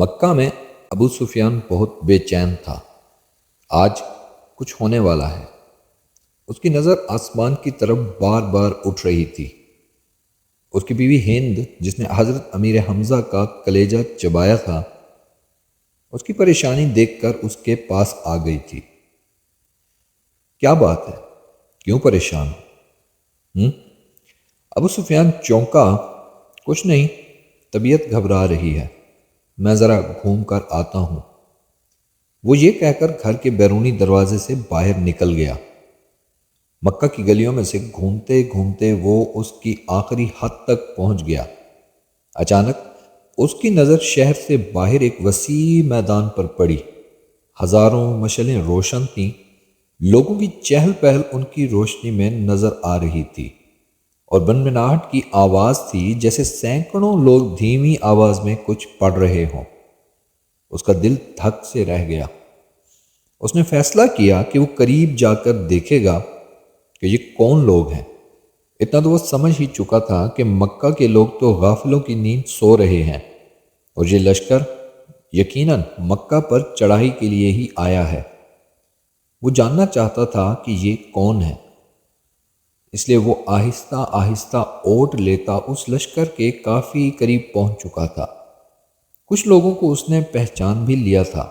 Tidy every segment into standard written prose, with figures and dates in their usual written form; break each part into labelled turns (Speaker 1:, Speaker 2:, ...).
Speaker 1: مکہ میں ابو سفیان بہت بے چین تھا۔ آج کچھ ہونے والا ہے۔ اس کی نظر آسمان کی طرف بار بار اٹھ رہی تھی۔ اس کی بیوی ہند، جس نے حضرت امیر حمزہ کا کلیجہ چبایا تھا، اس کی پریشانی دیکھ کر اس کے پاس آ گئی تھی۔ کیا بات ہے؟ کیوں پریشان ہو؟ ابو سفیان چونکا۔ کچھ نہیں، طبیعت گھبرا رہی ہے، میں ذرا گھوم کر آتا ہوں۔ وہ یہ کہہ کر گھر کے بیرونی دروازے سے باہر نکل گیا۔ مکہ کی گلیوں میں سے گھومتے گھومتے وہ اس کی آخری حد تک پہنچ گیا۔ اچانک اس کی نظر شہر سے باہر ایک وسیع میدان پر پڑی۔ ہزاروں مشعلیں روشن تھیں، لوگوں کی چہل پہل ان کی روشنی میں نظر آ رہی تھی، اور بنبناہٹ کی آواز تھی جیسے سینکڑوں لوگ دھیمی آواز میں کچھ پڑھ رہے ہوں۔ اس کا دل دھک سے رہ گیا۔ اس نے فیصلہ کیا کہ وہ قریب جا کر دیکھے گا کہ یہ کون لوگ ہیں۔ اتنا تو وہ سمجھ ہی چکا تھا کہ مکہ کے لوگ تو غافلوں کی نیند سو رہے ہیں، اور یہ لشکر یقیناً مکہ پر چڑھائی کے لیے ہی آیا ہے۔ وہ جاننا چاہتا تھا کہ یہ کون ہے، اس لیے وہ آہستہ آہستہ اوٹ لیتا اس لشکر کے کافی قریب پہنچ چکا تھا۔ کچھ لوگوں کو اس نے پہچان بھی لیا تھا۔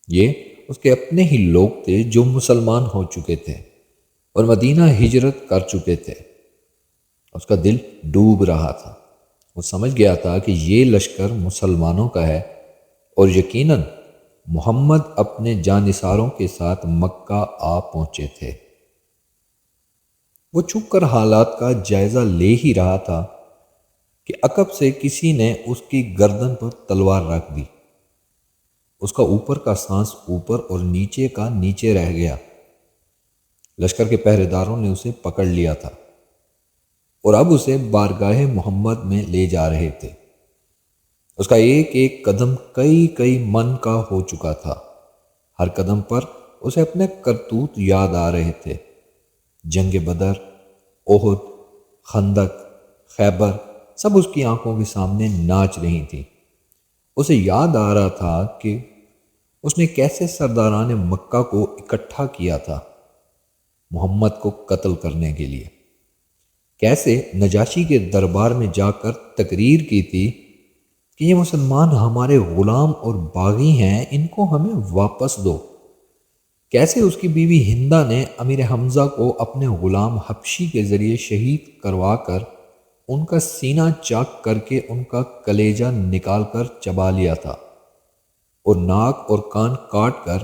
Speaker 1: یہ اس کے اپنے ہی لوگ تھے جو مسلمان ہو چکے تھے اور مدینہ ہجرت کر چکے تھے۔ اس کا دل ڈوب رہا تھا۔ وہ سمجھ گیا تھا کہ یہ لشکر مسلمانوں کا ہے، اور یقیناً محمد اپنے جانثاروں کے ساتھ مکہ آ پہنچے تھے۔ وہ چھپ کر حالات کا جائزہ لے ہی رہا تھا کہ عقب سے کسی نے اس کی گردن پر تلوار رکھ دی۔ اس کا اوپر کا سانس اوپر اور نیچے کا نیچے رہ گیا۔ لشکر کے پہرے داروں نے اسے پکڑ لیا تھا اور اب اسے بارگاہ محمد میں لے جا رہے تھے۔ اس کا ایک ایک قدم کئی کئی من کا ہو چکا تھا۔ ہر قدم پر اسے اپنے کرتوت یاد آ رہے تھے۔ جنگ بدر، احد، خندق، خیبر، سب اس کی آنکھوں کے سامنے ناچ رہی تھیں۔ اسے یاد آ رہا تھا کہ اس نے کیسے سرداران مکہ کو اکٹھا کیا تھا محمد کو قتل کرنے کے لیے، کیسے نجاشی کے دربار میں جا کر تقریر کی تھی کہ یہ مسلمان ہمارے غلام اور باغی ہیں، ان کو ہمیں واپس دو۔ کیسے اس کی بیوی ہندہ نے امیر حمزہ کو اپنے غلام حبشی کے ذریعے شہید کروا کر ان کا سینہ چاک کر کے ان کا کلیجہ نکال کر چبا لیا تھا، اور ناک اور کان کاٹ کر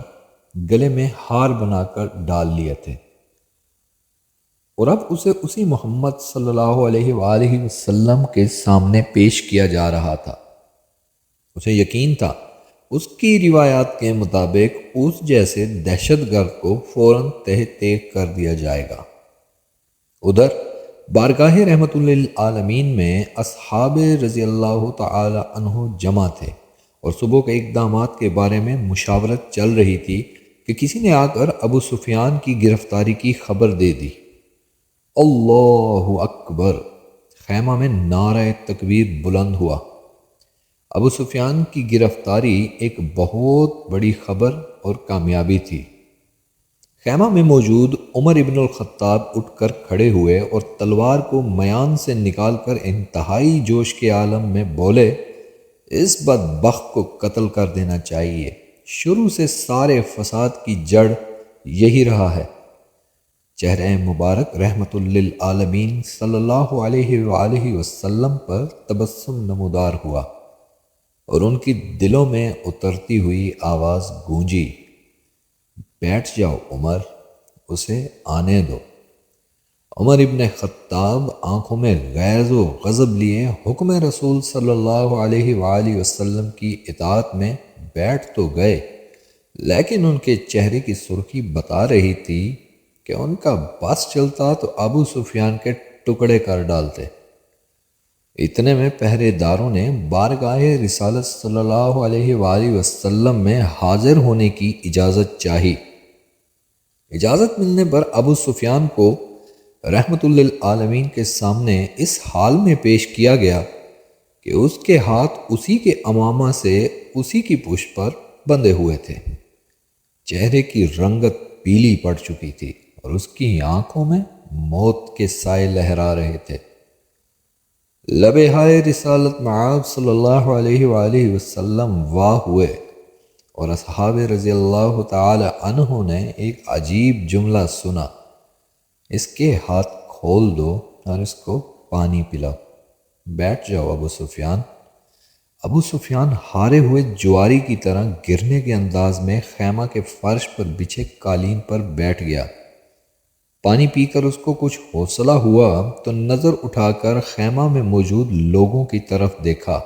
Speaker 1: گلے میں ہار بنا کر ڈال لیے تھے۔ اور اب اسے اسی محمد صلی اللہ علیہ وآلہ وسلم کے سامنے پیش کیا جا رہا تھا۔ اسے یقین تھا اس کی روایات کے مطابق اس جیسے دہشت گرد کو فوراً تہ تیغ کر دیا جائے گا۔ ادھر بارگاہ رحمت للعالمین میں اصحاب رضی اللہ تعالی عنہ جمع تھے، اور صبح کے اقدامات کے بارے میں مشاورت چل رہی تھی کہ کسی نے آ کر ابو سفیان کی گرفتاری کی خبر دے دی۔ اللہ اکبر! خیمہ میں نعرہ تکبیر بلند ہوا۔ ابو سفیان کی گرفتاری ایک بہت بڑی خبر اور کامیابی تھی۔ خیمہ میں موجود عمر ابن الخطاب اٹھ کر کھڑے ہوئے اور تلوار کو میان سے نکال کر انتہائی جوش کے عالم میں بولے، اس بدبخت کو قتل کر دینا چاہیے۔ شروع سے سارے فساد کی جڑ یہی رہا ہے۔ چہرہ مبارک رحمت للعالمین صلی اللہ علیہ وآلہ وسلم پر تبسم نمودار ہوا، اور ان کی دلوں میں اترتی ہوئی آواز گونجی، بیٹھ جاؤ عمر، اسے آنے دو۔ عمر ابن خطاب آنکھوں میں غیظ و غضب لیے حکم رسول صلی اللہ علیہ وآلہ وسلم کی اطاعت میں بیٹھ تو گئے، لیکن ان کے چہرے کی سرخی بتا رہی تھی کہ ان کا بس چلتا تو ابو سفیان کے ٹکڑے کر ڈالتے۔ اتنے میں پہرے داروں نے بارگاہ رسالت صلی اللہ علیہ وآلہ وسلم میں حاضر ہونے کی اجازت چاہی۔ اجازت ملنے پر ابو سفیان کو رحمت للعالمین کے سامنے اس حال میں پیش کیا گیا کہ اس کے ہاتھ اسی کے امامہ سے اسی کی پشت پر بندھے ہوئے تھے۔ چہرے کی رنگت پیلی پڑ چکی تھی اور اس کی آنکھوں میں موت کے سائے لہرا رہے تھے۔ لب ہائے رسالت معاذ صلی اللہ علیہ وآلہ وسلم واہ ہوئے اور اصحاب رضی اللہ تعالی عنہ نے ایک عجیب جملہ سنا، اس کے ہاتھ کھول دو اور اس کو پانی پلاؤ، بیٹھ جاؤ ابو سفیان۔ ابو سفیان ہارے ہوئے جواری کی طرح گرنے کے انداز میں خیمہ کے فرش پر بچھے قالین پر بیٹھ گیا۔ پانی پی کر اس کو کچھ حوصلہ ہوا تو نظر اٹھا کر خیمہ میں موجود لوگوں کی طرف دیکھا۔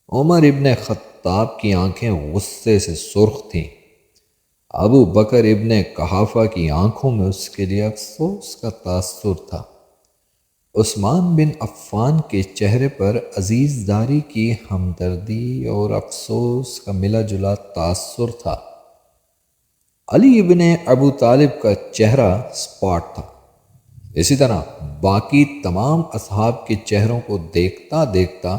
Speaker 1: عمر ابن خطاب کی آنکھیں غصے سے سرخ تھیں۔ ابو بکر ابن قحافہ کی آنکھوں میں اس کے لیے افسوس کا تاثر تھا۔ عثمان بن عفان کے چہرے پر عزیزداری کی ہمدردی اور افسوس کا ملا جلا تاثر تھا۔ علی ابن ابو طالب کا چہرہ سپاٹ تھا۔ اسی طرح باقی تمام اصحاب کے چہروں کو دیکھتا دیکھتا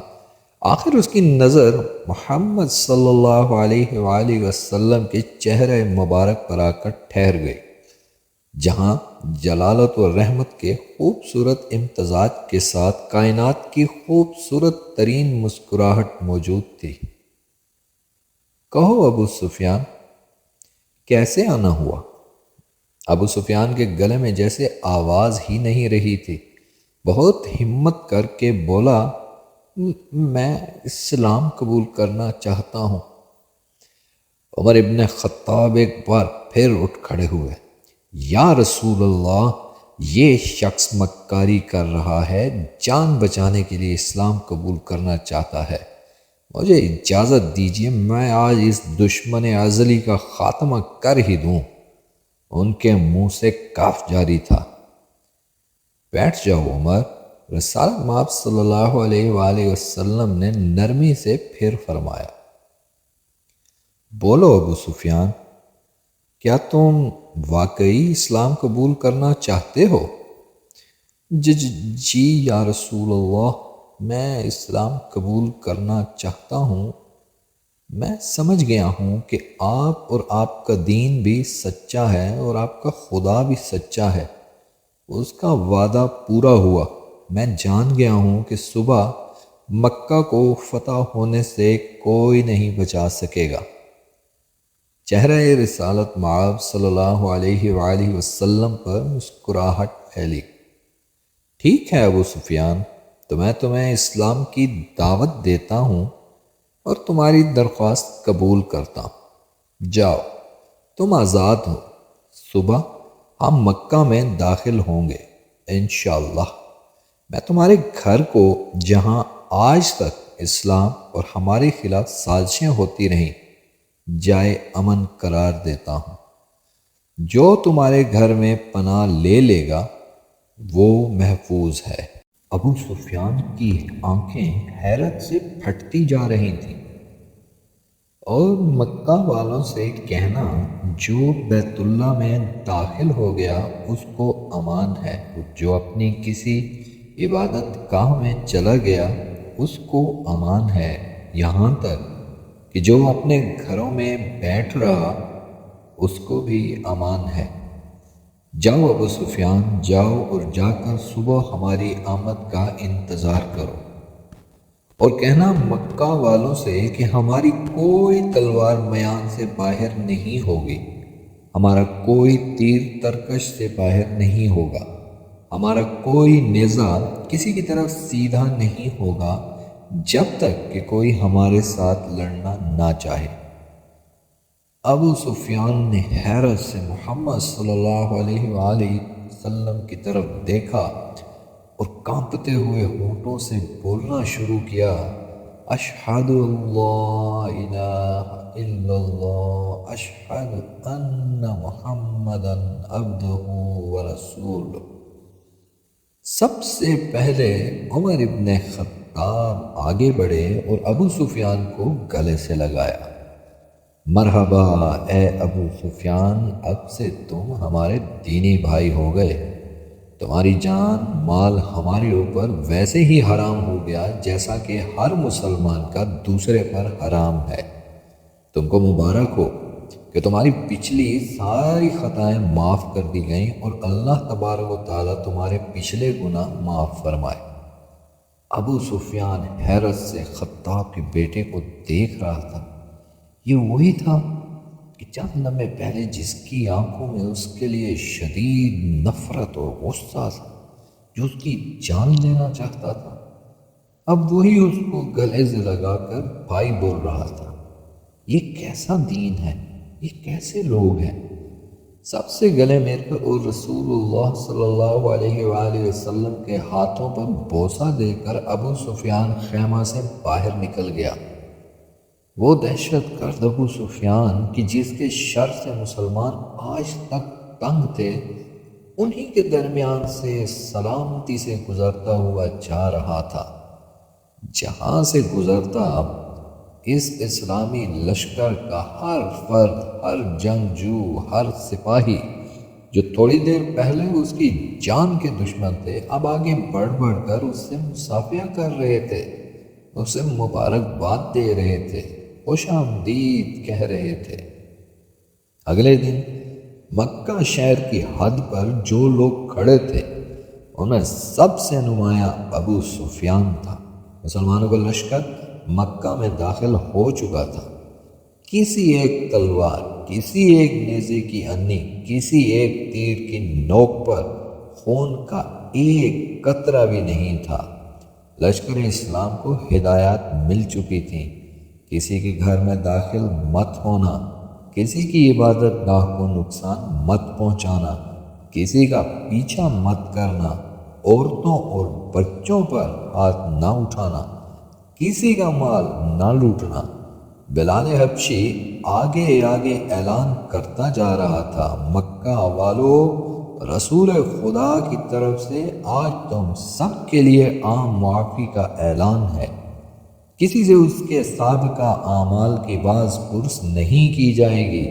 Speaker 1: آخر اس کی نظر محمد صلی اللہ علیہ وآلہ وسلم کے چہرے مبارک پر آ کر ٹھہر گئی، جہاں جلالت و رحمت کے خوبصورت امتزاج کے ساتھ کائنات کی خوبصورت ترین مسکراہٹ موجود تھی۔ کہو ابو سفیان، کیسے آنا ہوا؟ ابو سفیان کے گلے میں جیسے آواز ہی نہیں رہی تھی۔ بہت ہمت کر کے بولا، میں اسلام قبول کرنا چاہتا ہوں۔ عمر ابن خطاب ایک بار پھر اٹھ کھڑے ہوئے۔ یا رسول اللہ، یہ شخص مکاری کر رہا ہے، جان بچانے کے لیے اسلام قبول کرنا چاہتا ہے۔ مجھے اجازت دیجیے میں آج اس دشمن ازلی کا خاتمہ کر ہی دوں۔ ان کے منہ سے کاف جاری تھا۔ بیٹھ جاؤ عمر، رسالت مآب صلی اللہ علیہ وآلہ وسلم نے نرمی سے پھر فرمایا۔ بولو ابو سفیان، کیا تم واقعی اسلام قبول کرنا چاہتے ہو؟ جی یا رسول اللہ، میں اسلام قبول کرنا چاہتا ہوں۔ میں سمجھ گیا ہوں کہ آپ اور آپ کا دین بھی سچا ہے اور آپ کا خدا بھی سچا ہے۔ اس کا وعدہ پورا ہوا۔ میں جان گیا ہوں کہ صبح مکہ کو فتح ہونے سے کوئی نہیں بچا سکے گا۔ چہرہ رسالت مآب صلی اللہ علیہ وآلہ وسلم پر مسکراہٹ پھیلی۔ ٹھیک ہے ابو سفیان، تو میں تمہیں اسلام کی دعوت دیتا ہوں اور تمہاری درخواست قبول کرتا ہوں۔ جاؤ، تم آزاد ہو۔ صبح ہم مکہ میں داخل ہوں گے انشاءاللہ۔ میں تمہارے گھر کو، جہاں آج تک اسلام اور ہمارے خلاف سازشیں ہوتی رہیں، جائے امن قرار دیتا ہوں۔ جو تمہارے گھر میں پناہ لے لے گا وہ محفوظ ہے۔ ابو سفیان کی آنکھیں حیرت سے پھٹتی جا رہی تھیں، اور مکہ والوں سے کہنا جو بیت اللہ میں داخل ہو گیا اس کو امان ہے، جو اپنی کسی عبادت گاہ میں چلا گیا اس کو امان ہے، یہاں تک کہ جو اپنے گھروں میں بیٹھ رہا اس کو بھی امان ہے۔ جاؤ ابو سفیان، جاؤ اور جا کر صبح ہماری آمد کا انتظار کرو، اور کہنا مکہ والوں سے کہ ہماری کوئی تلوار میان سے باہر نہیں ہوگی، ہمارا کوئی تیر ترکش سے باہر نہیں ہوگا، ہمارا کوئی نیزہ کسی کی طرف سیدھا نہیں ہوگا جب تک کہ کوئی ہمارے ساتھ لڑنا نہ چاہے۔ ابو سفیان نے حیرت سے محمد صلی اللہ علیہ وآلہ وسلم کی طرف دیکھا اور کانپتے ہوئے ہونٹوں سے بولنا شروع کیا، اشہد اللہ الہ الا اللہ، اشہد ان محمدا عبدہ ورسولہ۔ سب سے پہلے عمر ابن خطاب آگے بڑھے اور ابو سفیان کو گلے سے لگایا۔ مرحبا اے ابو سفیان، اب سے تم ہمارے دینی بھائی ہو گئے۔ تمہاری جان مال ہمارے اوپر ویسے ہی حرام ہو گیا جیسا کہ ہر مسلمان کا دوسرے پر حرام ہے۔ تم کو مبارک ہو کہ تمہاری پچھلی ساری خطائیں معاف کر دی گئیں اور اللہ تبارک و تعالیٰ تمہارے پچھلے گناہ معاف فرمائے۔ ابو سفیان حیرت سے خطاب کے بیٹے کو دیکھ رہا تھا۔ یہ وہی تھا کہ چند لمحے پہلے جس کی آنکھوں میں اس کے لیے شدید نفرت اور غصہ تھا، جو اس کی جان لینا چاہتا تھا، اب وہی اس کو گلے سے لگا کر بھائی بول رہا تھا۔ یہ کیسا دین ہے، یہ کیسے لوگ ہیں؟ سب سے گلے مل کر اور رسول اللہ صلی اللہ علیہ وآلہ وسلم کے ہاتھوں پر بوسہ دے کر ابو سفیان خیمہ سے باہر نکل گیا۔ وہ دہشت گرد ابو سفیان کہ جس کے شر سے مسلمان آج تک تنگ تھے، انہی کے درمیان سے سلامتی سے گزرتا ہوا جا رہا تھا۔ جہاں سے گزرتا اس اسلامی لشکر کا ہر فرد، ہر جنگجو، ہر سپاہی جو تھوڑی دیر پہلے اس کی جان کے دشمن تھے، اب آگے بڑھ بڑھ کر اس سے مصافحہ کر رہے تھے، اسے مبارکباد دے رہے تھے، خوش آمدید کہہ رہے تھے۔ اگلے دن مکہ شہر کی حد پر جو لوگ کھڑے تھے، ان میں سب سے نمایاں ابو سفیان تھا۔ مسلمانوں کا لشکر مکہ میں داخل ہو چکا تھا۔ کسی ایک تلوار، کسی ایک نیزے کی انی، کسی ایک تیر کی نوک پر خون کا ایک قطرہ بھی نہیں تھا۔ لشکر اسلام کو ہدایات مل چکی تھیں، کسی کے گھر میں داخل مت ہونا، کسی کی عبادت گاہ کو نقصان مت پہنچانا، کسی کا پیچھا مت کرنا، عورتوں اور بچوں پر ہاتھ نہ اٹھانا، کسی کا مال نہ لوٹنا۔ بلال حبشی آگے آگے اعلان کرتا جا رہا تھا، مکہ والو، رسول خدا کی طرف سے آج تم سب کے لیے عام معافی کا اعلان ہے۔ کسی سے اس کے سابقہ اعمال کی باز پرس نہیں کی جائے گی۔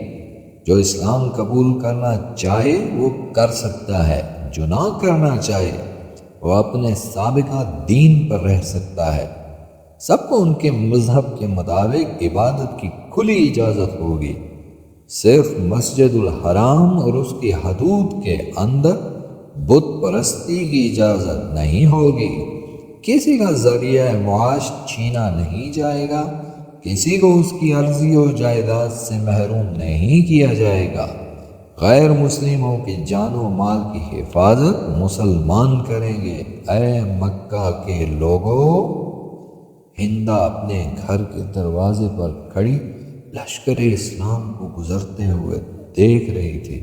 Speaker 1: جو اسلام قبول کرنا چاہے وہ کر سکتا ہے، جو نہ کرنا چاہے وہ اپنے سابقہ دین پر رہ سکتا ہے۔ سب کو ان کے مذہب کے مطابق عبادت کی کھلی اجازت ہوگی۔ صرف مسجد الحرام اور اس کی حدود کے اندر بت پرستی کی اجازت نہیں ہوگی۔ کسی کا ذریعہ معاش چھینا نہیں جائے گا، کسی کو اس کی عرضی و جائیداد سے محروم نہیں کیا جائے گا۔ غیر مسلموں کی جان و مال کی حفاظت مسلمان کریں گے۔ اے مکہ کے لوگوں! ہندا اپنے گھر کے دروازے پر کھڑی لشکر اسلام کو گزرتے ہوئے دیکھ رہی تھی۔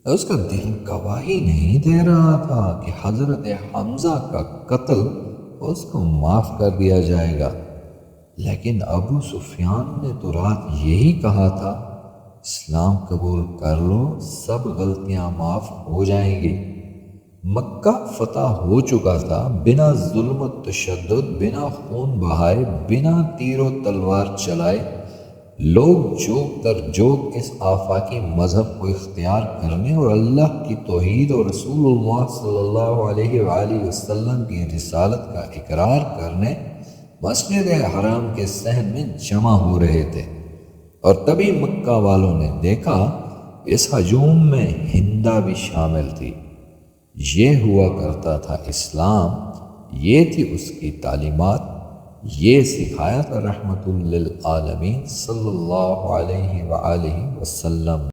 Speaker 1: اس کا دل گواہی نہیں دے رہا تھا کہ حضرت حمزہ کا قتل اس کو معاف کر دیا جائے گا، لیکن ابو سفیان نے تو رات یہی کہا تھا، اسلام قبول کر لو، سب غلطیاں معاف ہو جائیں گی۔ مکہ فتح ہو چکا تھا، بنا ظلم و تشدد، بنا خون بہائے، بنا تیر و تلوار چلائے، لوگ جوگ در جوگ اس آفاقی مذہب کو اختیار کرنے اور اللہ کی توحید اور رسول اللہ صلی اللہ علیہ وآلہ وسلم کی رسالت کا اقرار کرنے مسجد حرام کے صحن میں جمع ہو رہے تھے۔ اور تبھی مکہ والوں نے دیکھا اس ہجوم میں ہندا بھی شامل تھی۔ یہ ہوا کرتا تھا اسلام، یہ تھی اس کی تعلیمات، یہ سکھایا تھا رحمت للعالمین صلی اللہ علیہ وآلہ وسلم۔